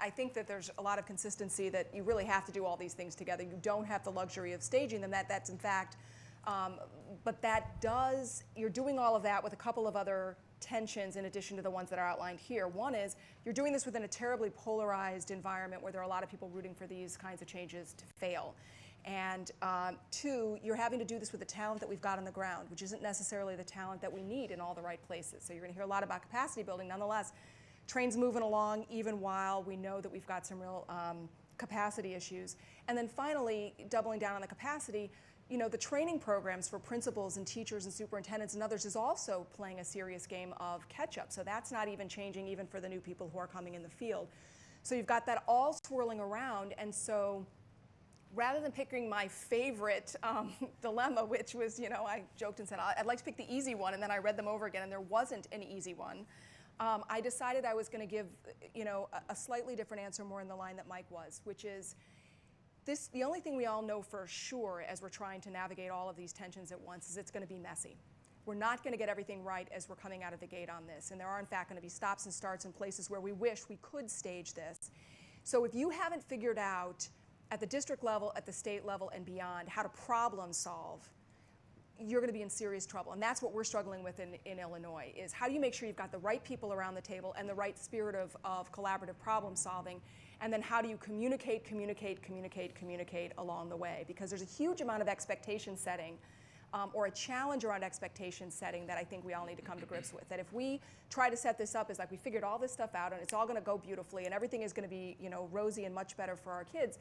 I think that there's a lot of consistency that you really have to do all these things together. You don't have the luxury of staging them. That's in fact, but that does, you're doing all of that with a couple of other tensions in addition to the ones that are outlined here. One is you're doing this within a terribly polarized environment where there are a lot of people rooting for these kinds of changes to fail. And two, you're having to do this with the talent that we've got on the ground, which isn't necessarily the talent that we need in all the right places. So you're going to hear a lot about capacity building. Nonetheless, train's moving along even while we know that we've got some real capacity issues. And then finally, doubling down on the capacity, you know, the training programs for principals and teachers and superintendents and others is also playing a serious game of catch-up. So that's not even changing even for the new people who are coming in the field. So you've got that all swirling around, and so rather than picking my favorite dilemma, which was, you know, I joked and said, I'd like to pick the easy one, and then I read them over again, and there wasn't an easy one. I decided I was going to give, you know, a slightly different answer, more in the line that Mike was, which is this: the only thing we all know for sure as we're trying to navigate all of these tensions at once is it's going to be messy. We're not going to get everything right as we're coming out of the gate on this, and there are in fact going to be stops and starts in places where we wish we could stage this. So if you haven't figured out at the district level, at the state level, and beyond how to problem solve, you're going to be in serious trouble. And that's what we're struggling with in Illinois, is how do you make sure you've got the right people around the table and the right spirit of collaborative problem solving, and then how do you communicate along the way? Because there's a huge amount of expectation setting or a challenge around expectation setting that I think we all need to come to grips with. That if we try to set this up as like we figured all this stuff out and it's all going to go beautifully and everything is going to be, you know, rosy and much better for our kids,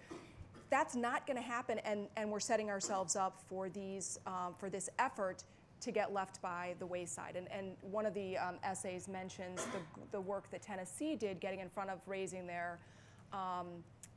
that's not going to happen, and we're setting ourselves up for these for this effort to get left by the wayside. And one of the essays mentions the work that Tennessee did getting in front of raising their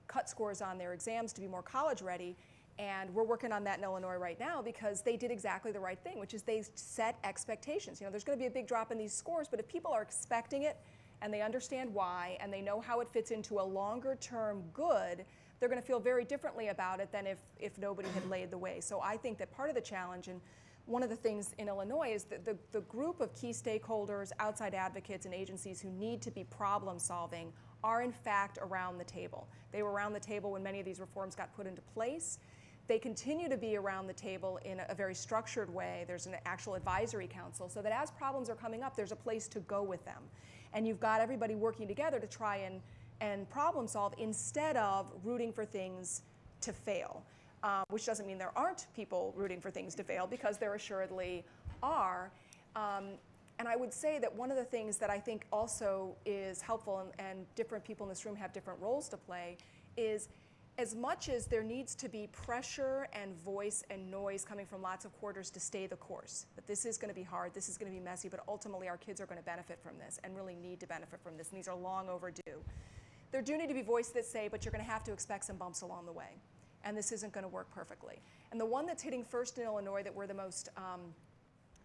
cut scores on their exams to be more college ready. And we're working on that in Illinois right now because they did exactly the right thing, which is they set expectations. You know, there's going to be a big drop in these scores, but if people are expecting it and they understand why and they know how it fits into a longer term good, they're going to feel very differently about it than if nobody had laid the way. So I think that part of the challenge, and one of the things in Illinois, is that the group of key stakeholders, outside advocates, and agencies who need to be problem solving are in fact around the table. They were around the table when many of these reforms got put into place. They continue to be around the table in a very structured way. There's an actual advisory council so that as problems are coming up, there's a place to go with them. And you've got everybody working together to try and problem solve instead of rooting for things to fail, which doesn't mean there aren't people rooting for things to fail, because there assuredly are. And I would say that one of the things that I think also is helpful, and different people in this room have different roles to play, is as much as there needs to be pressure and voice and noise coming from lots of quarters to stay the course, that this is going to be hard, this is going to be messy, but ultimately our kids are going to benefit from this and really need to benefit from this, and these are long overdue. There do need to be voices that say, but you're going to have to expect some bumps along the way, and this isn't going to work perfectly. And the one that's hitting first in Illinois that we're the most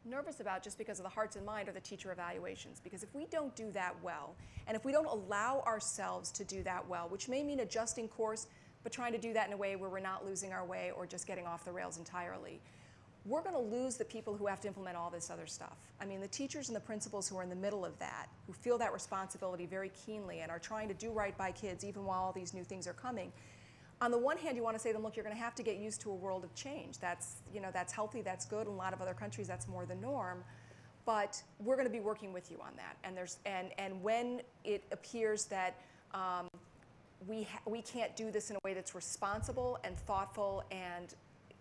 nervous about, just because of the hearts and mind, are the teacher evaluations. Because if we don't do that well, and if we don't allow ourselves to do that well, which may mean adjusting course, but trying to do that in a way where we're not losing our way or just getting off the rails entirely, we're going to lose the people who have to implement all this other stuff. I mean, the teachers and the principals who are in the middle of that, who feel that responsibility very keenly and are trying to do right by kids even while all these new things are coming. On the one hand, you want to say to them, look, you're going to have to get used to a world of change. That's, you know, that's healthy, that's good. In a lot of other countries, that's more the norm. But we're going to be working with you on that. And when it appears that we can't do this in a way that's responsible and thoughtful and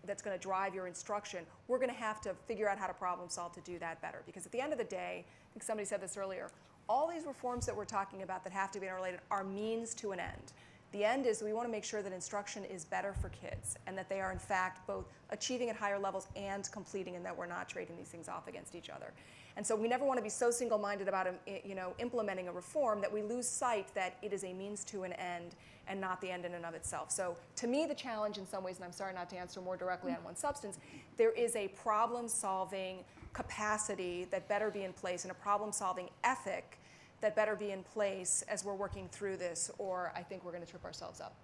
that's going to drive your instruction, we're going to have to figure out how to problem solve to do that better. Because at the end of the day, I think somebody said this earlier, all these reforms that we're talking about that have to be interrelated are means to an end. The end is we want to make sure that instruction is better for kids and that they are in fact both achieving at higher levels and completing, and that we're not trading these things off against each other. And so we never want to be so single-minded about, you know, implementing a reform that we lose sight that it is a means to an end and not the end in and of itself. So to me, the challenge in some ways, and I'm sorry not to answer more directly on one substance, there is a problem-solving capacity that better be in place and a problem-solving ethic that better be in place as we're working through this, or I think we're going to trip ourselves up.